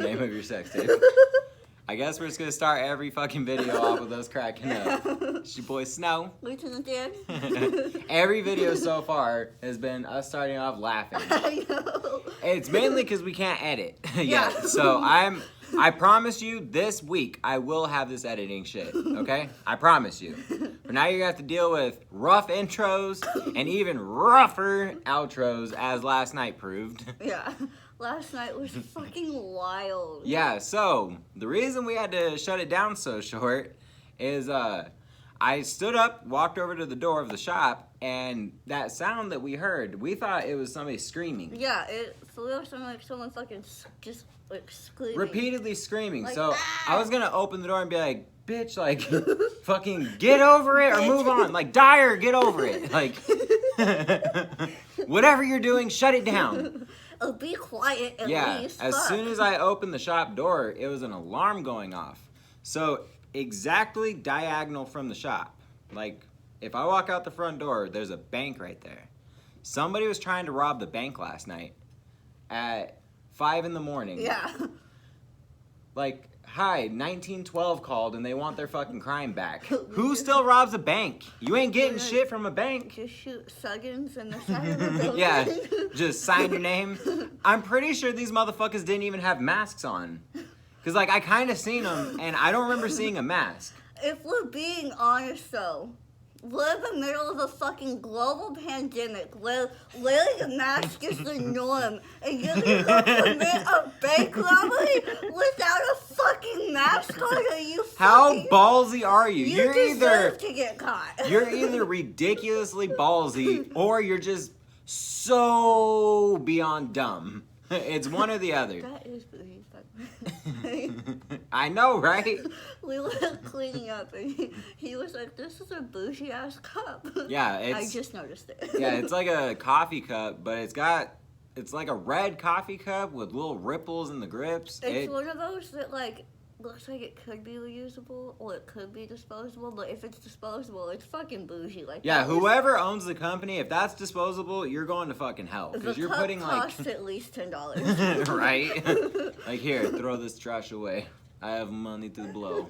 Name of your sex tape. I guess we're just gonna start every fucking video off with us cracking up. It's your boy Snow. Lieutenant Dan. Every video so far has been us starting off laughing. I know. It's mainly because we can't edit yet. Yeah. So I promise you this week I will have this editing shit, okay? I promise you. But now you're gonna have to deal with rough intros and even rougher outros, as last night proved. Yeah. Last night was fucking wild. Yeah, so the reason we had to shut it down so short is I stood up, walked over to the door of the shop, and that sound that we heard, we thought it was somebody screaming. Yeah, it sounded like someone fucking just like screaming. Repeatedly screaming. Like, so ah! I was gonna open the door and be like, bitch, like, fucking get over it or move on. Like, die or get over it. Like, whatever you're doing, shut it down. Oh, be quiet at least. As Fuck. soon as I opened the shop door, it was an alarm going off. So exactly diagonal from the shop. Like, if I walk out the front door, there's a bank right there. Somebody was trying to rob the bank last night at 5 a.m. Yeah. Like, hi, 1912 called and they want their fucking crime back. Who still robs a bank? You ain't getting shit from a bank. Just shoot Suggins in the side of the building. Yeah, just sign your name. I'm pretty sure these motherfuckers didn't even have masks on. Because, like, I kind of seen them, and I don't remember seeing a mask. If we're being honest, though, we're in the middle of a fucking global pandemic where wearing a mask is the norm, and you're gonna go commit a bank robbery without a fucking mask on? Are you How fucking... ballsy are you? You deserve to get caught. You're either ridiculously ballsy, or you're just so beyond dumb. It's one or the other. That is bougie. I know, right? We were cleaning up, and he was like, "This is a bougie ass cup." Yeah, I just noticed it. Yeah, it's like a coffee cup, but it's like a red coffee cup with little ripples in the grips. It's one of those that like looks like it could be reusable or it could be disposable, but if it's disposable, it's fucking bougie. Like, yeah, whoever owns the company, if that's disposable, you're going to fucking hell because you're putting like costs at least $10. right. Like, here, throw this trash away. I have money to blow.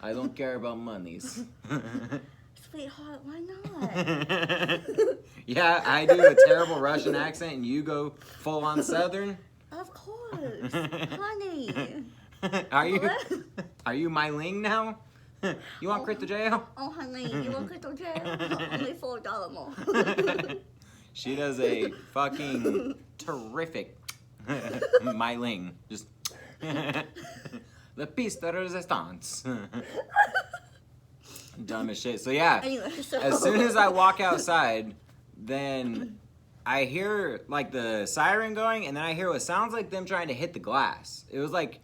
I don't care about monies. Sweetheart, why not? Yeah, I do a terrible Russian accent and you go full on Southern. Of course, honey. Are you my ling now? You want crypto jail? Oh, honey, you want crypto jail? Only $4 more. She does a fucking terrific my ling. Just the piece de resistance. Dumb as shit. So yeah, Anyway, as soon as I walk outside, then I hear like the siren going, and then I hear what sounds like them trying to hit the glass. It was like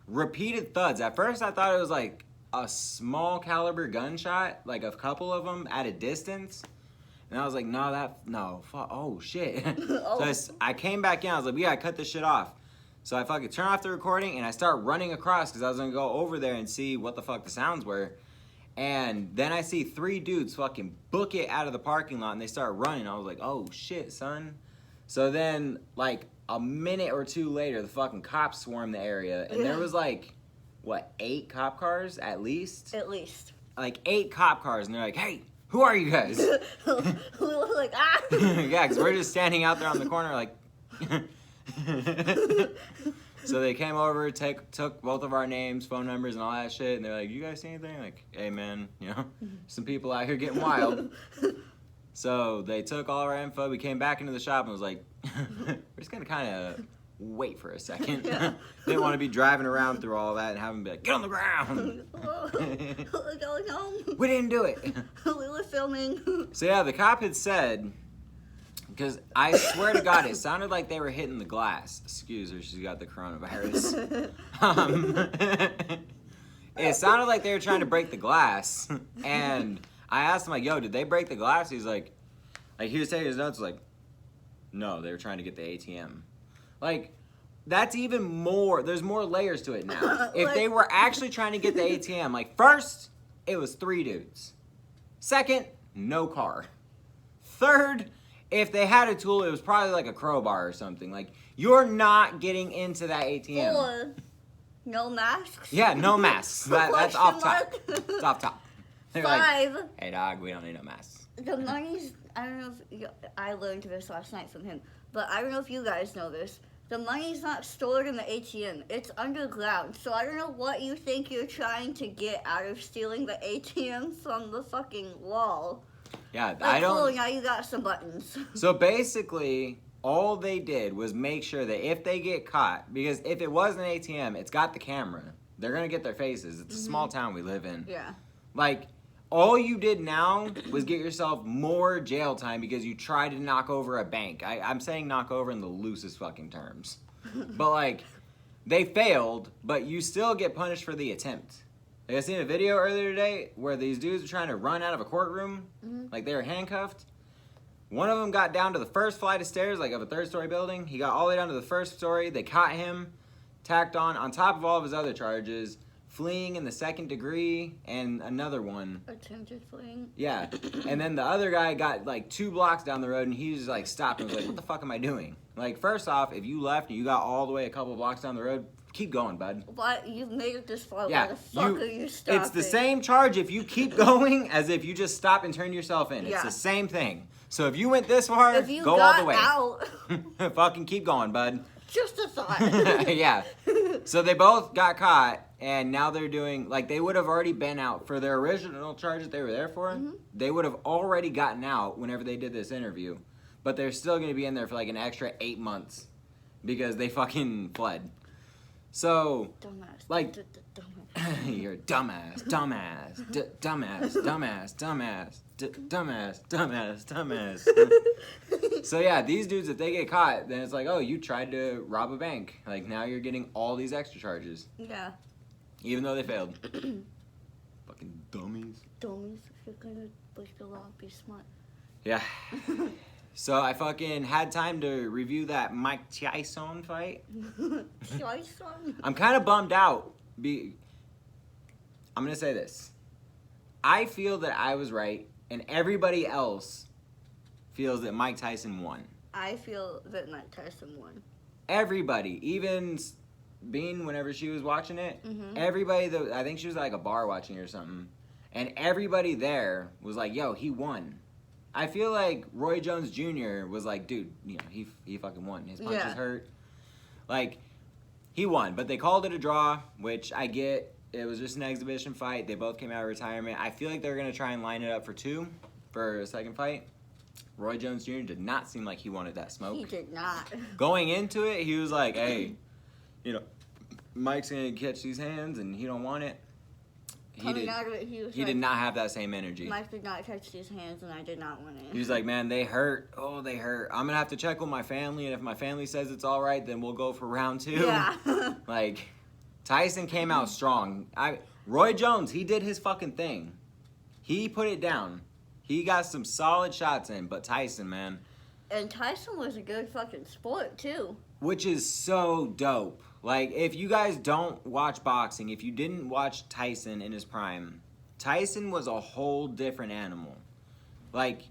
repeated thuds. At first I thought it was like a small caliber gunshot, like a couple of them at a distance. And I was like, oh shit. Oh. So I came back in, I was like, we gotta cut this shit off. So I fucking turn off the recording and I start running across because I was gonna go over there and see what the fuck the sounds were. And then I see 3 dudes fucking book it out of the parking lot and they start running. I was like, oh shit, son. So then, like, a minute or 2 later, the fucking cops swarmed the area. And there was like, what, 8 cop cars at least? At least. Like 8 cop cars. And they're like, hey, who are you guys? We were like, ah! Yeah, because we're just standing out there on the corner like... So they came over, took both of our names, phone numbers, and all that shit. And they're like, you guys see anything? Like, hey, man, you know, some people out here getting wild. So they took all our info. We came back into the shop and was like, we're just going to kind of wait for a second. Yeah. Didn't want to be driving around through all that and have them be like, get on the ground. We're going home. We didn't do it. We were filming. So yeah, the cop had said, because I swear to God, it sounded like they were hitting the glass. Excuse her, she's got the coronavirus. It sounded like they were trying to break the glass. And I asked him, like, yo, did they break the glass? He's like he was taking his notes, like, no, they were trying to get the ATM. Like, that's even more, there's more layers to it now. If they were actually trying to get the ATM, like, first, it was 3 dudes. Second, no car. Third, if they had a tool, it was probably like a crowbar or something. Like, you're not getting into that ATM. 4, no masks. Yeah, no masks. That's off top. Question It's off top. They're 5. like, hey, dog, we don't need no masks. The money's, I don't know if I learned this last night from him, but I don't know if you guys know this. The money's not stored in the ATM. It's underground. So I don't know what you think you're trying to get out of stealing the ATM from the fucking wall. Yeah, Like, I don't. cool, now you got some buttons. So basically, all they did was make sure that if they get caught, because if it was an ATM, it's got the camera. They're gonna get their faces. It's a small town we live in. Yeah. Like, all you did now was get yourself more jail time because you tried to knock over a bank. I'm saying knock over in the loosest fucking terms. But, like, they failed, but you still get punished for the attempt. Like, I seen a video earlier today where these dudes were trying to run out of a courtroom. Like, they were handcuffed. One of them got down to the first flight of stairs, like, of a third-story building. He got all the way down to the first story. They caught him, tacked on top of all of his other charges, fleeing in the second degree, and another one. Attempted fleeing. Yeah. And then the other guy got like 2 blocks down the road and he just like stopped and was like, what the fuck am I doing? Like, first off, if you left and you got all the way a couple blocks down the road, keep going, bud. What? You've made it this far. Yeah. Why the fuck are you stopping? It's the same charge if you keep going as if you just stop and turn yourself in. It's Yeah. the same thing. So if you went this far, If you go got all the way. out, Fucking keep going, bud. just a thought. Yeah. So they both got caught, and now they're doing, like, they would have already been out for their original charges they were there for. They would have already gotten out whenever they did this interview, but they're still going to be in there for like an extra 8 months because they fucking fled. So, Dumbass. like, Dumbass. you're a dumbass, dumbass, dumbass. So yeah, these dudes, if they get caught, then it's like, oh, you tried to rob a bank. Like, now you're getting all these extra charges, Yeah. even though they failed. Fucking dummies. Dummies. If you're gonna break the law, be smart. Yeah. So I fucking had time to review that Mike Tyson fight. Tyson? I'm kind of bummed out. I'm going to say this. I feel that I was right, and everybody else feels that Mike Tyson won. I feel that Mike Tyson won. Everybody, even Bean, whenever she was watching it, everybody, I think she was at like a bar watching it or something, and everybody there was like, yo, he won. I feel like Roy Jones Jr. was like, dude, you know, he fucking won. His punches hurt. Like, he won, but they called it a draw, which I get. It was just an exhibition fight. They both came out of retirement. I feel like they're going to try and line it up for 2 for a second fight. Roy Jones Jr. did not seem like he wanted that smoke. He did not. Going into it, he was like, hey, you know, Mike's going to catch these hands, and he don't want it. Coming out of it, he was He like, did not have that same energy. Mike did not touch these hands, and I did not want it. He was like, man, they hurt. Oh, they hurt. I'm going to have to check with my family, and if my family says it's all right, then we'll go for round 2. Yeah. Like, Tyson came out strong. Roy Jones, he did his fucking thing. He put it down. He got some solid shots in, but Tyson, man. And Tyson was a good fucking sport, too. Which is so dope. Like, if you guys don't watch boxing, if you didn't watch Tyson in his prime, Tyson was a whole different animal. Like,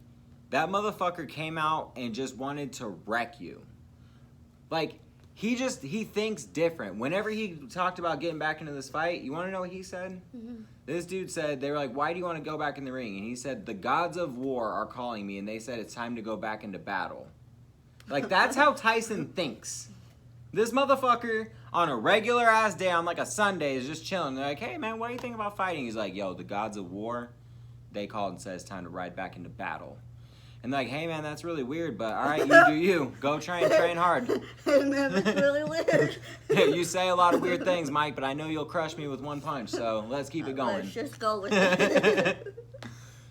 that motherfucker came out and just wanted to wreck you. Like, he thinks different. Whenever he talked about getting back into this fight, you want to know what he said? This dude said, they were like, why do you want to go back in the ring? And he said, the gods of war are calling me, and they said it's time to go back into battle. Like, that's how Tyson thinks. This motherfucker, on a regular-ass day, on like a Sunday, is just chilling. They're like, hey, man, what do you think about fighting? He's like, yo, the gods of war, they called and said it's time to ride back into battle. And they're like, hey, man, that's really weird, but all right, you do you. Go train hard. Hey, man, that's really weird. You say a lot of weird things, Mike, but I know you'll crush me with one punch, so let's keep it going. Let's just go with it.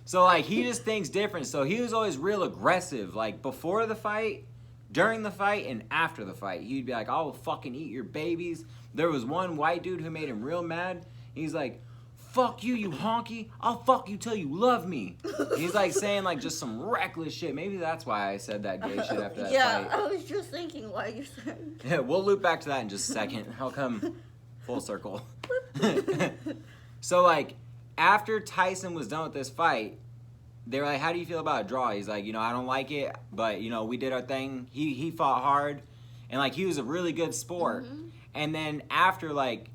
So, like, he just thinks different. So he was always real aggressive. Like, before the fight, during the fight, and after the fight. He'd be like, I'll fucking eat your babies. There was one white dude who made him real mad. He's like, fuck you, you honky. I'll fuck you till you love me. He's like saying like just some reckless shit. Maybe that's why I said that gay shit after that Yeah, fight. I was just thinking why you said. Yeah, we'll loop back to that in just a second. I'll come full circle. So like, after Tyson was done with this fight, they were like, how do you feel about a draw? He's like, I don't like it, but, we did our thing. He fought hard, and, like, he was a really good sport. Mm-hmm. And then after, like,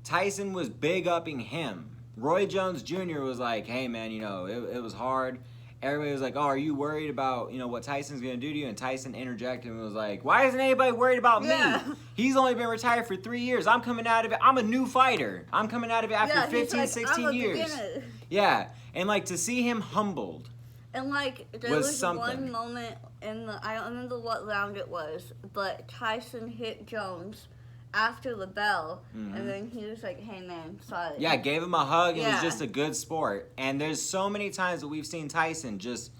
Tyson was big-upping him. Roy Jones Jr. was like, hey, man, it was hard. Everybody was like, oh, are you worried about, what Tyson's going to do to you? And Tyson interjected and was like, why isn't anybody worried about me? He's only been retired for 3 years. I'm coming out of it. I'm a new fighter. I'm coming out of it after 15, 16 years. Beginner. Yeah. And, like, to see him humbled. And, like, there was one moment I don't remember what round it was, but Tyson hit Jones after the bell, and then he was like, hey, man, sorry. Yeah, gave him a hug and was just a good sport. And there's so many times that we've seen Tyson just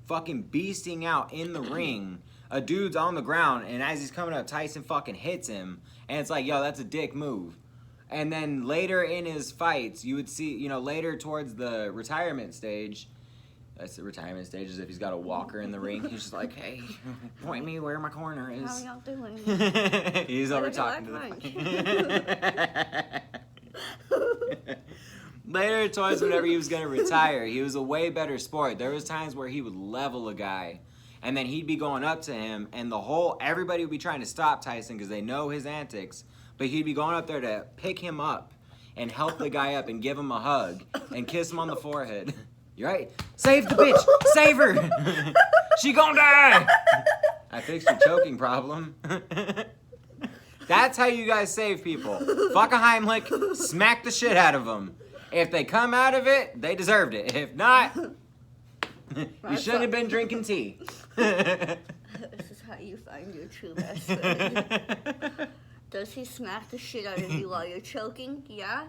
fucking beasting out in the ring. A dude's on the ground, and as he's coming up, Tyson fucking hits him. And it's like, yo, that's a dick move. And then later in his fights, you would see, later towards the retirement stage, that's the retirement stage, as if he's got a walker in the ring. He's just like, hey, point me where my corner is. How y'all doing? He's over talking to the Later towards whenever he was going to retire, he was a way better sport. There was times where he would level a guy, and then he'd be going up to him, and everybody would be trying to stop Tyson because they know his antics, but he'd be going up there to pick him up and help the guy up and give him a hug and kiss him on the forehead. You're right. Save the bitch. Save her. She gonna die. I fixed your choking problem. That's how you guys save people. Fuck a Heimlich. Smack the shit out of them. If they come out of it, they deserved it. If not, you shouldn't have been drinking tea. This is how you find your true best friend. Does he smack the shit out of you while you're choking? Yeah?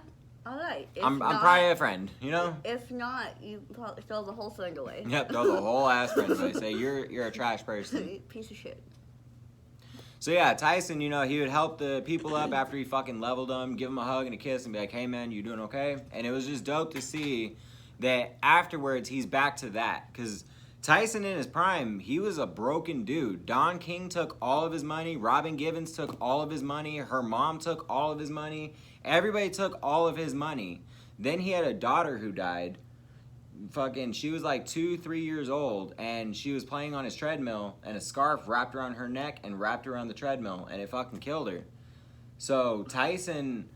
All right. I'm probably a friend, If not, you probably throw the whole friend away. Yep, throw the whole ass friend away. Say you're a trash person. Piece of shit. So yeah, Tyson, he would help the people up after he fucking leveled them, give them a hug and a kiss, and be like, "Hey man, you doing okay?" And it was just dope to see that afterwards he's back to that, because Tyson in his prime, he was a broken dude. Don King took all of his money. Robin Givens took all of his money. Her mom took all of his money. Everybody took all of his money. Then he had a daughter who died. She was like 2-3 years old, and she was playing on his treadmill, and a scarf wrapped around her neck and wrapped around the treadmill, and it fucking killed her. So Tyson,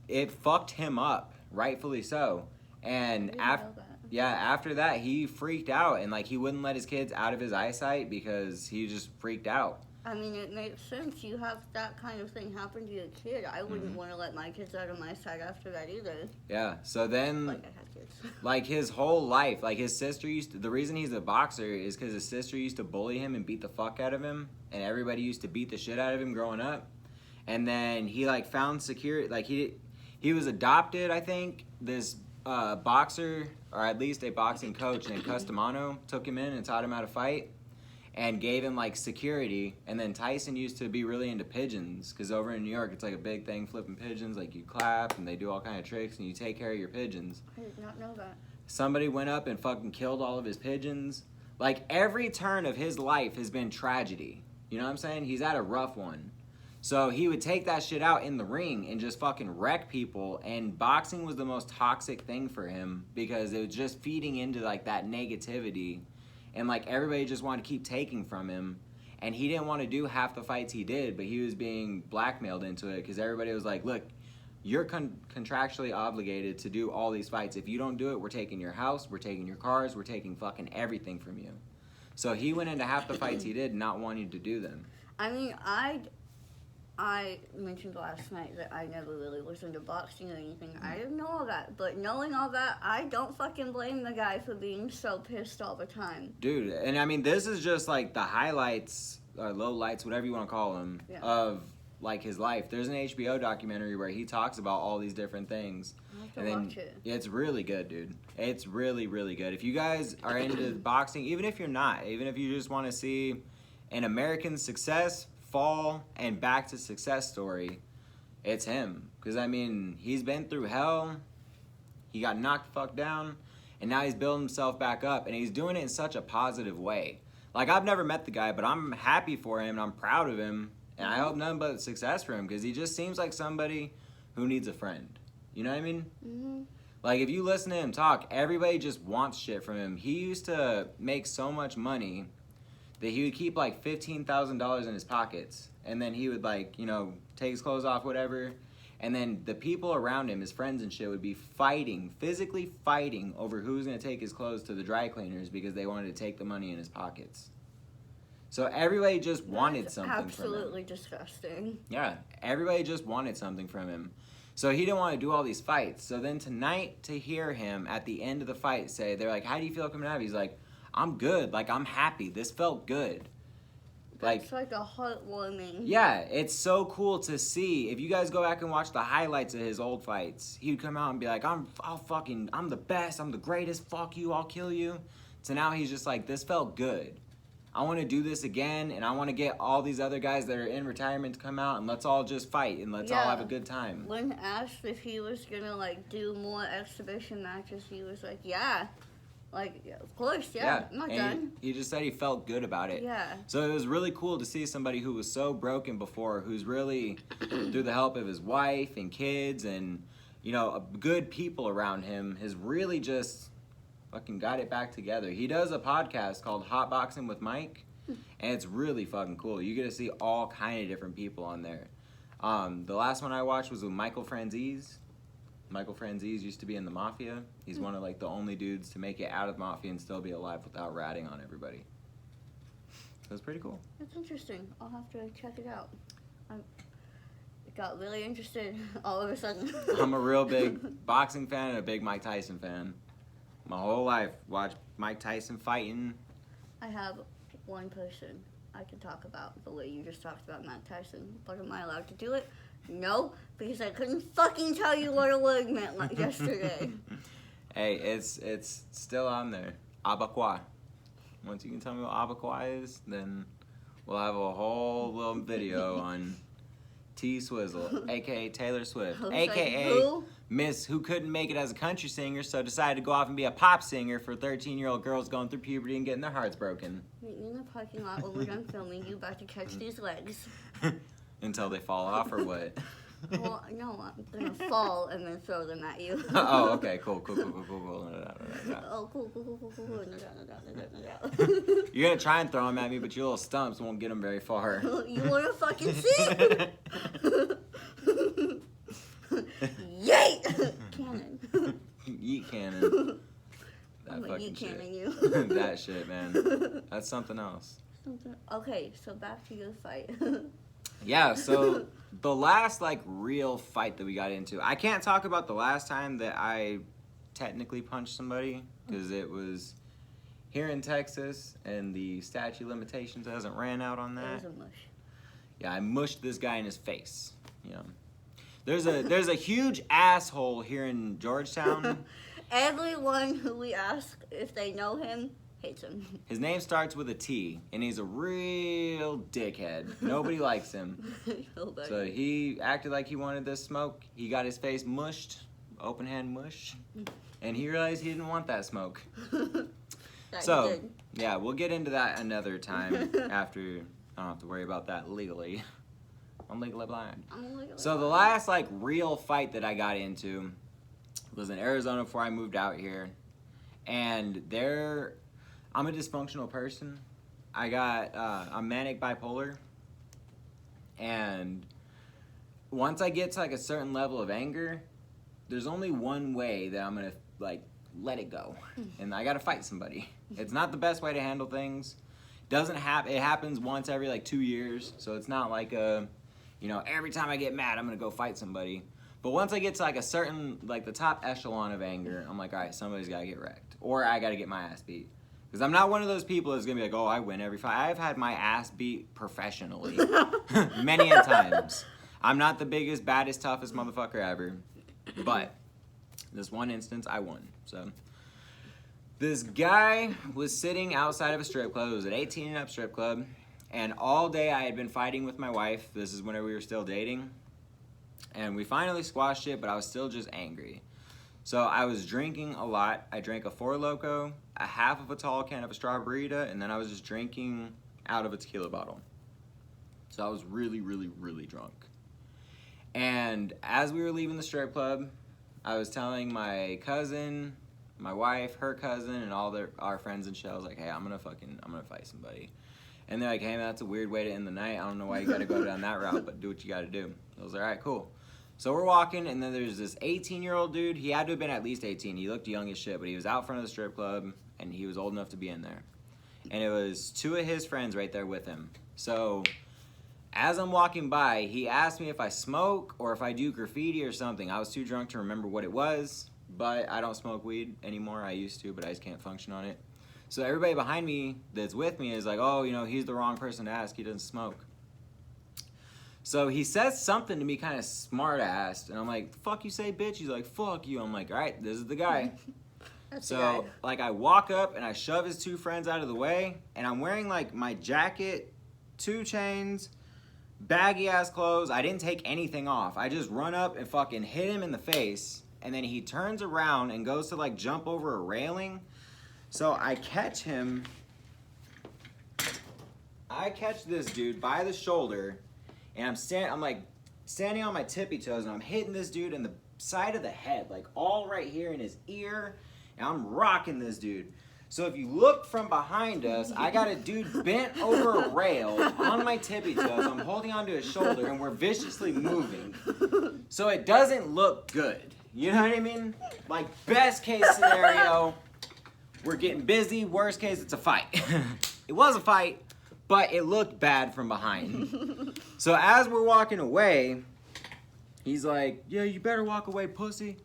it fucked him up, rightfully so. And after that, he freaked out, and he wouldn't let his kids out of his eyesight because he just freaked out. I mean, it makes sense. You have that kind of thing happen to your kid. I wouldn't want to let my kids out of my sight after that either. Yeah, so then, I had kids. His whole life, his sister the reason he's a boxer is because his sister used to bully him and beat the fuck out of him, and everybody used to beat the shit out of him growing up. And then he, found security, he was adopted, I think. This boxer, or at least a boxing coach named Custamano, took him in and taught him how to fight. And gave him security. And then Tyson used to be really into pigeons, because over in New York it's a big thing, flipping pigeons. You clap and they do all kind of tricks and you take care of your pigeons. I did not know that. Somebody went up and fucking killed all of his pigeons. Every turn of his life has been tragedy. You know what I'm saying? He's had a rough one. So he would take that shit out in the ring and just fucking wreck people. And boxing was the most toxic thing for him, because it was just feeding into that negativity. And everybody just wanted to keep taking from him, and he didn't want to do half the fights he did, but he was being blackmailed into it because everybody was like, "Look, you're contractually obligated to do all these fights. If you don't do it, we're taking your house, we're taking your cars, we're taking fucking everything from you." So he went into half the fights he did not wanting to do them. I mean, I mentioned last night that I never really was into boxing or anything. I didn't know all that. But knowing all that, I don't fucking blame the guy for being so pissed all the time. Dude, and I mean, this is just the highlights, or low lights, whatever you want to call them, of his life. There's an HBO documentary where he talks about all these different things. I have to watch it. It's really good, dude. It's really, really good. If you guys are into boxing, even if you're not, even if you just want to see an American success, fall, and back to success story, it's him. Because, I mean, he's been through hell, he got knocked the fuck down, and now he's building himself back up, and he's doing it in such a positive way. I've never met the guy, but I'm happy for him, and I'm proud of him, and I hope nothing but success for him, because he just seems like somebody who needs a friend. You know what I mean? Mm-hmm. Like, if you listen to him talk, everybody just wants shit from him. He used to make so much money that he would keep, like, $15,000 in his pockets. And then he would, like, you know, take his clothes off, whatever. And then the people around him, his friends and shit, would be fighting, physically fighting over who was going to take his clothes to the dry cleaners because they wanted to take the money in his pockets. So everybody just wanted something from him. Absolutely disgusting. Yeah, everybody just wanted something from him. So he didn't want to do all these fights. So then tonight, to hear him at the end of the fight say, they're like, how do you feel coming out? He's like, I'm good. Like, I'm happy. This felt good. That's like a heartwarming. Yeah, it's so cool to see. If you guys go back and watch the highlights of his old fights, he would come out and be like, I'm the best. I'm the greatest. Fuck you. I'll kill you. So now he's just like, this felt good. I want to do this again, and I want to get all these other guys that are in retirement to come out, and let's all just fight, and let's all have a good time. When asked if he was going to, like, do more exhibition matches, he was like, yeah. Like, yeah, of course, yeah. I'm not done. He just said he felt good about it. Yeah. So it was really cool to see somebody who was so broken before, who's really, through the help of his wife and kids and, you know, good people around him, has really just fucking got it back together. He does a podcast called Hot Boxing with Mike, and it's really fucking cool. You get to see all kind of different people on there. The last one I watched was with Michael Franzese. Michael Franzese used to be in the Mafia. He's one of, like, the only dudes to make it out of the Mafia and still be alive without ratting on everybody. So it's pretty cool. That's interesting. I'll have to check it out. I got really interested all of a sudden. I'm a real big boxing fan and a big Mike Tyson fan. My whole life, watched Mike Tyson fighting. I have one person I can talk about the way you just talked about Mike Tyson, but am I allowed to do it? No, because I couldn't fucking tell you what a word meant like yesterday. Hey, it's still on there. Abaquois. Once you can tell me what abaquois is, then we'll have a whole little video on T Swizzle, a.k.a. Taylor Swift, a.k.a. Who? Miss who couldn't make it as a country singer, so decided to go off and be a pop singer for 13-year-old girls going through puberty and getting their hearts broken. Meet me in the parking lot when we're done filming. You about to catch these legs. Until they fall off, or what? Well, no, I'm gonna fall and then throw them at you. Oh, okay, cool. Oh, cool. No. You're gonna try and throw them at me, but your little stumps won't get them very far. You wanna fucking see? Yeet! Cannon. Yeet cannon. That I'm gonna fucking yeet shit. cannon you. That shit, man. That's something else. Okay, so back to your fight. Yeah, so the last, like, real fight that we got into, I can't talk about the last time that I technically punched somebody, because it was here in Texas, and the statute of limitations hasn't ran out on that. It was a mush. Yeah, I mushed this guy in his face, you know. There's a huge asshole here in Georgetown. Everyone who we ask if they know him hates him. His name starts with a T, and he's a real dickhead. Nobody likes him. Nobody. So he acted like he wanted this smoke. He got his face mushed, open hand mush, and he realized he didn't want that smoke. So, yeah, we'll get into that another time after I don't have to worry about that legally. I'm legally blind. So the last, like, real fight that I got into was in Arizona before I moved out here. And I'm a dysfunctional person. I'm manic bipolar. And once I get to, like, a certain level of anger, there's only one way that I'm gonna, like, let it go. And I gotta fight somebody. It's not the best way to handle things. It happens once every, like, 2 years. So it's not like every time I get mad, I'm gonna go fight somebody. But once I get to, like, a certain, like, the top echelon of anger, I'm like, all right, somebody's gotta get wrecked. Or I gotta get my ass beat. Because I'm not one of those people that's gonna be like, oh, I win every fight. I've had my ass beat professionally. Many a times. I'm not the biggest, baddest, toughest motherfucker ever. But this one instance, I won. So this guy was sitting outside of a strip club. It was an 18 and up strip club. And all day I had been fighting with my wife. This is whenever we were still dating. And we finally squashed it, but I was still just angry. So I was drinking a lot. I drank a Four Loko, a half of a tall can of a Strawberryta, and then I was just drinking out of a tequila bottle. So I was really, really, really drunk. And as we were leaving the strip club, I was telling my cousin, my wife, her cousin, and all our friends and shit. I was like, hey, I'm gonna fight somebody. And they're like, hey, man, that's a weird way to end the night. I don't know why you gotta go down that route, but do what you gotta do. I was like, all right, cool. So we're walking, and then there's this 18-year-old dude. He had to have been at least 18. He looked young as shit, but he was out front of the strip club, and he was old enough to be in there. And it was 2 of his friends right there with him. So as I'm walking by, he asked me if I smoke or if I do graffiti or something. I was too drunk to remember what it was, but I don't smoke weed anymore. I used to, but I just can't function on it. So everybody behind me that's with me is like, oh, you know, he's the wrong person to ask. He doesn't smoke. So he says something to me kind of smart-assed, and I'm like, fuck you say, bitch? He's like, fuck you. I'm like, all right, this is the guy. So, like, I walk up, and I shove his 2 friends out of the way, and I'm wearing, like, my jacket, 2 chains, baggy-ass clothes. I didn't take anything off. I just run up and fucking hit him in the face, and then he turns around and goes to, like, jump over a railing. So I catch him. I catch this dude by the shoulder, and I'm like standing on my tippy toes, and I'm hitting this dude in the side of the head, like all right here in his ear, and I'm rocking this dude. So if you look from behind us, I got a dude bent over a rail on my tippy toes. I'm holding onto his shoulder, and we're viciously moving. So it doesn't look good. You know what I mean? Like, best case scenario, we're getting busy. Worst case, it's a fight. It was a fight, but it looked bad from behind. So as we're walking away, he's like, yeah, you better walk away, pussy.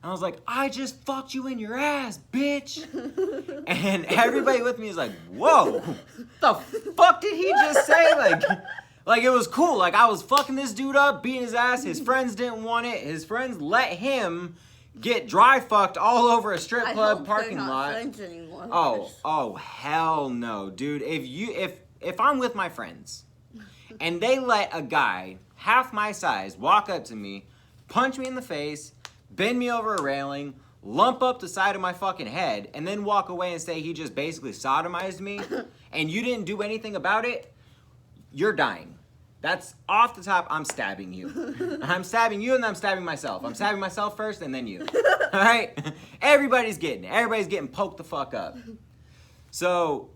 And I was like, I just fucked you in your ass, bitch. And everybody with me is like, whoa, the fuck did he just say? Like it was cool. Like, I was fucking this dude up, beating his ass. His friends didn't want it. His friends let him get dry fucked all over a strip club parking lot. Friends anymore. Oh, hell no, dude. If I'm with my friends and they let a guy half my size walk up to me, punch me in the face, bend me over a railing, lump up the side of my fucking head, and then walk away and say he just basically sodomized me, and you didn't do anything about it, you're dying. That's off the top, I'm stabbing you. I'm stabbing you, and then I'm stabbing myself. I'm stabbing myself first, and then you. All right? Everybody's getting poked the fuck up. So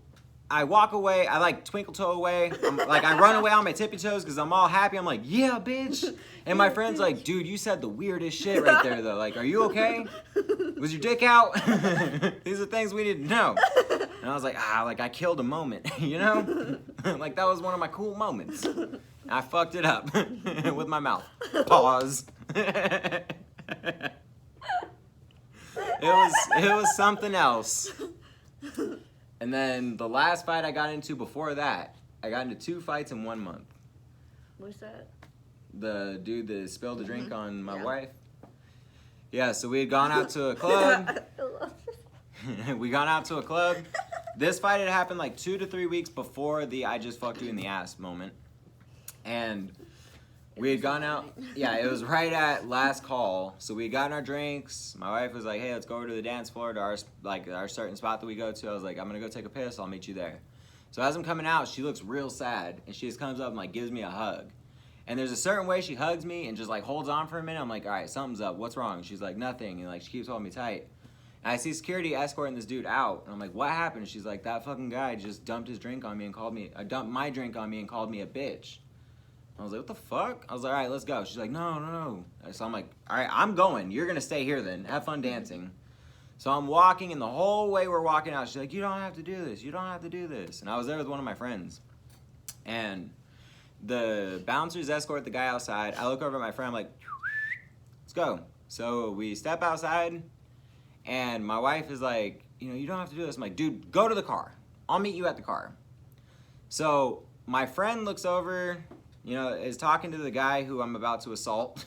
I walk away, I like twinkle toe away. I run away on my tippy toes because I'm all happy. I'm like, yeah, bitch. And my friend's like, dude, you said the weirdest shit right there, though. Like, are you okay? Was your dick out? These are things we need to know. And I was like, I killed a moment, you know? Like, that was one of my cool moments. I fucked it up with my mouth. Pause. It was something else. And then the last fight I got into before that, I got into 2 fights in 1 month. What's that? The dude that spilled the drink on my wife. Yeah, so we had gone out to a club. We gone out to a club. This fight had happened like 2 to 3 weeks before the I just fucked you in the ass moment. And we had gone out. Yeah, it was right at last call. So we had gotten our drinks. My wife was like, hey, let's go over to the dance floor to our certain spot that we go to. I was like, I'm going to go take a piss. I'll meet you there. So as I'm coming out, she looks real sad. And she just comes up and like gives me a hug. And there's a certain way she hugs me and just like holds on for a minute. I'm like, all right, something's up. What's wrong? She's like, nothing. And like she keeps holding me tight. And I see security escorting this dude out. And I'm like, what happened? And she's like, that fucking guy just dumped his drink on me and dumped my drink on me and called me a bitch. I was like, what the fuck? I was like, all right, let's go. She's like, no. So I'm like, all right, I'm going. You're going to stay here then. Have fun dancing. So I'm walking, and the whole way we're walking out, she's like, you don't have to do this. You don't have to do this. And I was there with one of my friends. And the bouncers escort the guy outside. I look over at my friend. I'm like, let's go. So we step outside, and my wife is like, you don't have to do this. I'm like, dude, go to the car. I'll meet you at the car. So my friend looks over, is talking to the guy who I'm about to assault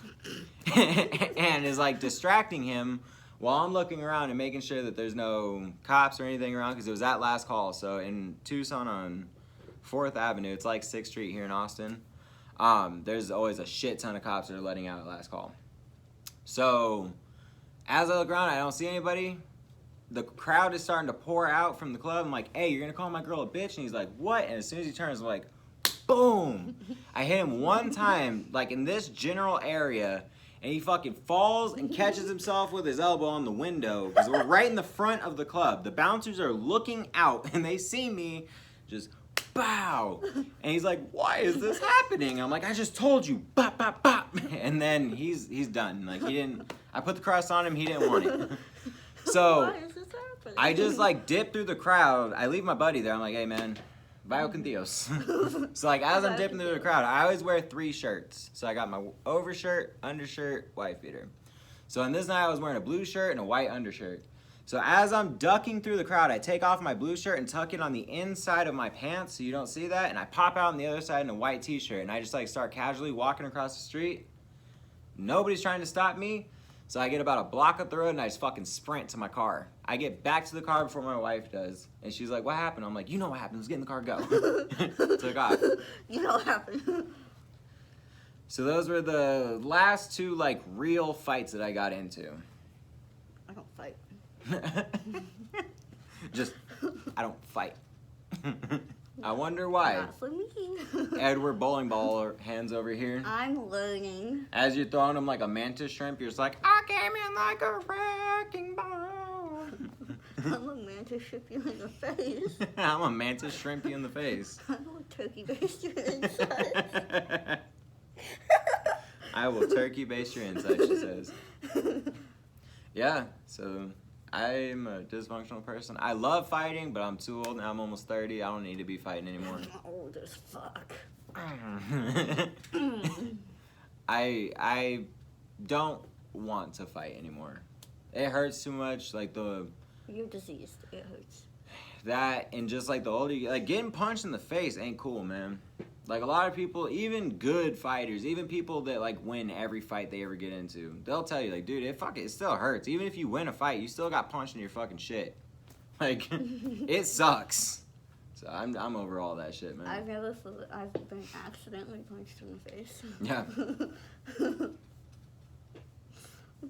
and is like distracting him while I'm looking around and making sure that there's no cops or anything around because it was at last call. So in Tucson on 4th Avenue, it's like 6th Street here in Austin, there's always a shit ton of cops that are letting out at last call. So as I look around, I don't see anybody. The crowd is starting to pour out from the club. I'm like, hey, you're going to call my girl a bitch? And he's like, what? And as soon as he turns, I'm like, boom. I hit him one time, like in this general area, and he fucking falls and catches himself with his elbow on the window because we're right in the front of the club. The bouncers are looking out and they see me just bow. And he's like, why is this happening? I'm like, I just told you, bop, bop, bop. And then he's done. Like, he didn't, I put the cross on him, he didn't want it. So Why is this happening? I just like dip through the crowd. I leave my buddy there. I'm like, hey man, vaya con Dios. So like as I'm dipping through the crowd, I always wear 3 shirts. So I got my overshirt, undershirt, white beater. So on this night I was wearing a blue shirt and a white undershirt. So as I'm ducking through the crowd, I take off my blue shirt and tuck it on the inside of my pants so you don't see that, and I pop out on the other side in a white t-shirt, and I just like start casually walking across the street. Nobody's trying to stop me. So I get about a block up the road and I just fucking sprint to my car. I get back to the car before my wife does. And she's like, what happened? I'm like, you know what happened. Let's get in the car, go. Took off. You know what happened. So those were the last 2 like real fights that I got into. I don't fight. Just, I don't fight. I wonder why. Not for me. Edward Bowling Ball, or hands over here. I'm learning. As you're throwing them like a mantis shrimp, you're just like, I came in like a wrecking ball. I'm a mantis shrimp you in the face. I'm a mantis shrimp you in the face. I'm a turkey baster inside. I will turkey baste your inside, she says. Yeah, so I'm a dysfunctional person. I love fighting, but I'm too old now. I'm almost 30. I don't need to be fighting anymore. I'm old as fuck. I don't want to fight anymore. It hurts too much. Like You're diseased. It hurts. that and just like the older you get, like getting punched in the face ain't cool, man. Like a lot of people, even good fighters, even people that like win every fight they ever get into, they'll tell you like, dude, it still hurts. Even if you win a fight, you still got punched in your fucking shit. Like, it sucks. So I'm over all that shit, man. I've been accidentally punched in the face. Yeah.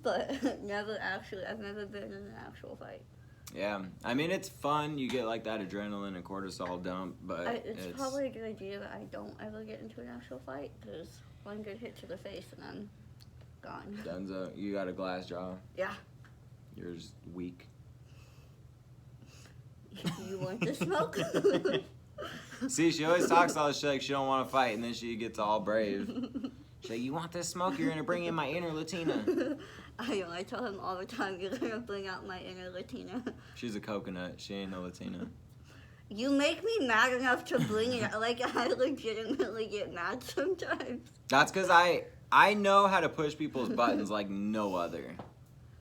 But I've never been in an actual fight. Yeah, I mean it's fun. You get like that adrenaline and cortisol dump, but It's probably a good idea that I don't ever get into an actual fight, because one good hit to the face and I'm gone. Dunzo, you got a glass jaw. Yeah. You're just weak. You want to smoke? See, she always talks all this shit like she don't want to fight, and then she gets all brave. She's like, you want this smoke? You're gonna bring in my inner Latina. I know. I tell him all the time, you're gonna bring out my inner Latina. She's a coconut. She ain't no Latina. You make me mad enough to bring it. Like, I legitimately get mad sometimes. That's because I know how to push people's buttons like no other.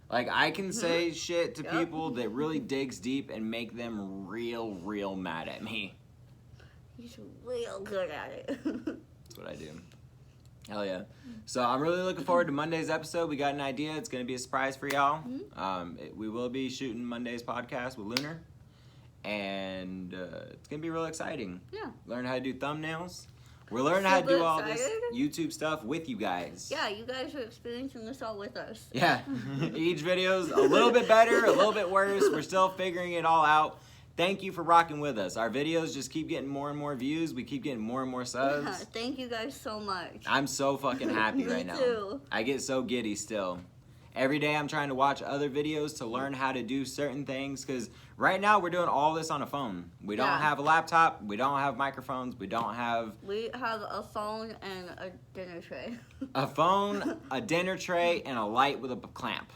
Like, I can say shit to people that really digs deep and make them real mad at me. He's real good at it. That's what I do. Hell yeah. So I'm really looking forward to Monday's episode. We got an idea. It's going to be a surprise for y'all. We will be shooting Monday's podcast with Lunar. And it's going to be real exciting. Yeah. Learn how to do thumbnails. We're learning how to do all this YouTube stuff with you guys. Yeah, you guys are experiencing this all with us. Yeah. Each video's a little bit better, a little bit worse. We're still figuring it all out. Thank you for rocking with us. Our videos just keep getting more and more views. We keep getting more and more subs. Yeah, thank you guys so much. I'm so fucking happy right Me now. too. I get so giddy still. Every day I'm trying to watch other videos to learn how to do certain things, because right now we're doing all this on a phone. We don't have a laptop. We don't have microphones. We don't have... We have a phone and a dinner tray. A phone, a dinner tray, and a light with a clamp.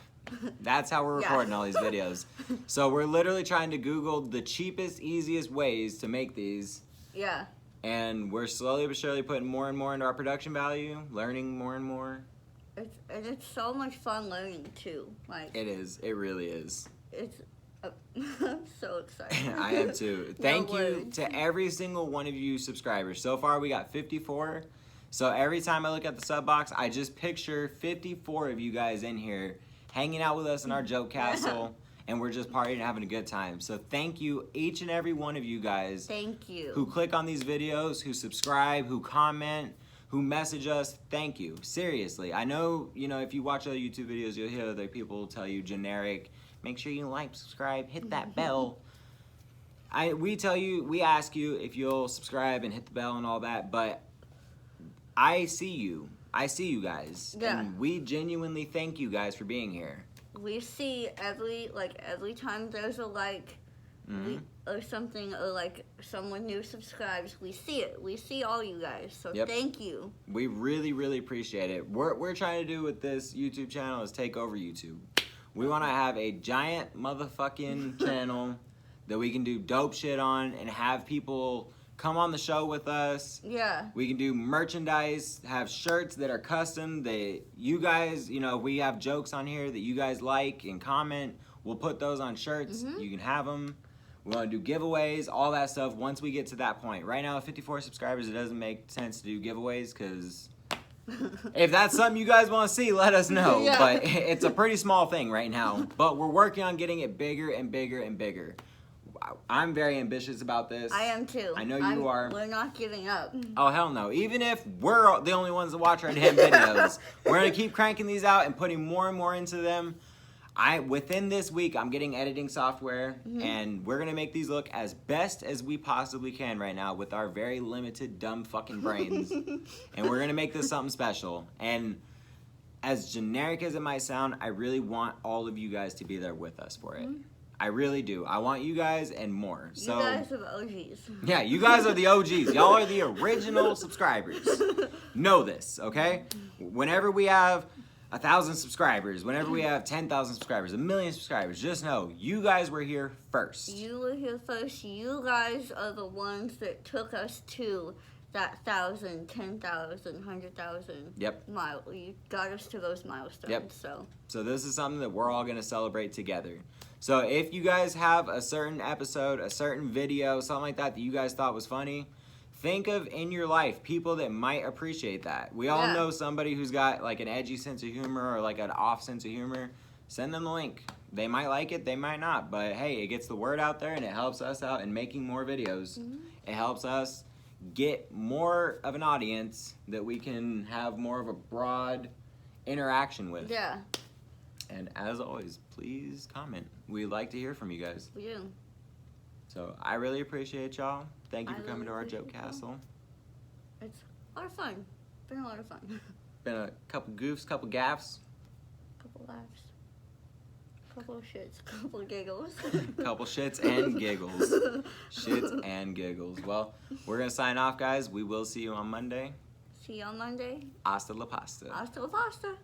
That's how we're recording all these videos. So we're literally trying to Google the cheapest, easiest ways to make these. Yeah. And we're slowly but surely putting more and more into our production value, learning more and more. It's so much fun learning too. Like, It is. It really is. I'm so excited. I am too. Thank you to every single one of you subscribers. So far we got 54. So every time I look at the sub box, I just picture 54 of you guys in here hanging out with us in our joke castle, and we're just partying and having a good time. So thank you, each and every one of you guys. Thank you. Who click on these videos, who subscribe, who comment, who message us. Thank you. Seriously. I know, if you watch other YouTube videos, you'll hear other people tell you generic, make sure you like, subscribe, hit that bell. We ask you if you'll subscribe and hit the bell and all that, but I see you. I see you guys. Yeah. And we genuinely thank you guys for being here. We see every time there's a like, or something, or like someone new subscribes, we see it. We see all you guys. So thank you. We really, really appreciate it. We're trying to do with this YouTube channel is take over YouTube. We want to have a giant motherfucking channel that we can do dope shit on and have people come on the show with us. Yeah. We can do merchandise, have shirts that are custom that you guys, you know, we have jokes on here that you guys like and comment. We'll put those on shirts. You can have them. We want to do giveaways, all that stuff once we get to that point. Right now, at 54 subscribers, it doesn't make sense to do giveaways because if that's something you guys want to see, let us know. Yeah. But it's a pretty small thing right now. But we're working on getting it bigger and bigger and bigger. I'm very ambitious about this. I am too. I know you are. We're not giving up. Oh, hell no. Even if we're the only ones that watch our damn videos, we're going to keep cranking these out and putting more and more into them. Within this week, I'm getting editing software, and we're going to make these look as best as we possibly can right now with our very limited, dumb fucking brains. And we're going to make this something special. And as generic as it might sound, I really want all of you guys to be there with us for it. I really do. I want you guys and more. You guys are the OGs. Yeah, you guys are the OGs. Y'all are the original subscribers. Know this, okay? Whenever we have 1,000 subscribers, whenever we have 10,000 subscribers, 1,000,000 subscribers, just know you guys were here first. You were here first. You guys are the ones that took us to that 1,000, 10,000, 100,000 mile. You got us to those milestones. So this is something that we're all going to celebrate together. So if you guys have a certain episode, a certain video, something like that you guys thought was funny, think of in your life people that might appreciate that. We all know somebody who's got like an edgy sense of humor or like an off sense of humor. Send them the link. They might like it, they might not. But hey, it gets the word out there and it helps us out in making more videos. It helps us get more of an audience that we can have more of a broad interaction with. Yeah. And as always, please comment. We like to hear from you guys. We do. So I really appreciate y'all. Thank you for coming to our joke castle. It's a lot of fun. Been a lot of fun. Been a couple goofs, couple gaffs. Couple laughs. Couple shits. Couple giggles. Couple shits and giggles. Shits and giggles. Well, we're going to sign off, guys. We will see you on Monday. See you on Monday. Hasta la pasta. Hasta la pasta.